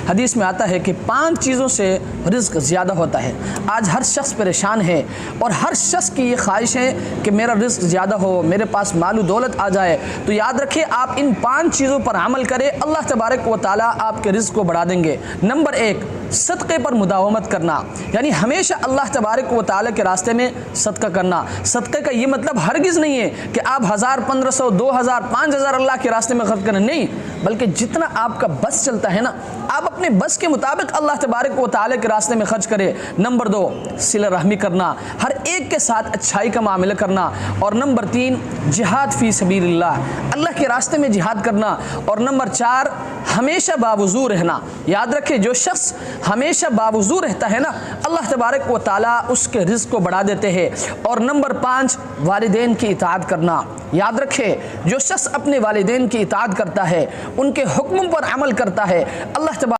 حدیث میں آتا ہے کہ 5 چیزوں سے رزق زیادہ ہوتا ہے۔ آج ہر شخص پریشان ہے اور ہر شخص کی یہ خواہش ہے کہ میرا رزق زیادہ ہو، میرے پاس مال و دولت آ جائے۔ تو یاد رکھیں، آپ ان 5 چیزوں پر عمل کریں، اللہ تبارک و تعالیٰ آپ کے رزق کو بڑھا دیں گے۔ نمبر 1، صدقے پر مداومت کرنا، یعنی ہمیشہ اللہ تبارک و تعالیٰ کے راستے میں صدقہ کرنا۔ صدقے کا یہ مطلب ہرگز نہیں ہے کہ آپ 1000، 1500، 2000، 5000 اللہ کے راستے میں خرچ کریں، نہیں، بلکہ جتنا آپ کا بس چلتا ہے نا، آپ اپنے بس کے مطابق اللہ تبارک و تعالیٰ کے راستے میں خرچ کریں۔ نمبر 2، صلہ رحمی کرنا، ہر ایک کے ساتھ اچھائی کا معاملہ کرنا۔ اور نمبر 3، جہاد فی سبیل اللہ کے راستے میں جہاد کرنا۔ اور نمبر 4، ہمیشہ باوضو رہنا۔ یاد رکھیں، جو شخص ہمیشہ باوضو رہتا ہے نا، اللہ تبارک و تعالیٰ اس کے رزق کو بڑھا دیتے ہیں۔ اور نمبر 5، والدین کی اطاعت کرنا۔ یاد رکھیں، جو شخص اپنے والدین کی اطاعت کرتا ہے، ان کے حکموں پر عمل کرتا ہے، اللہ تبارک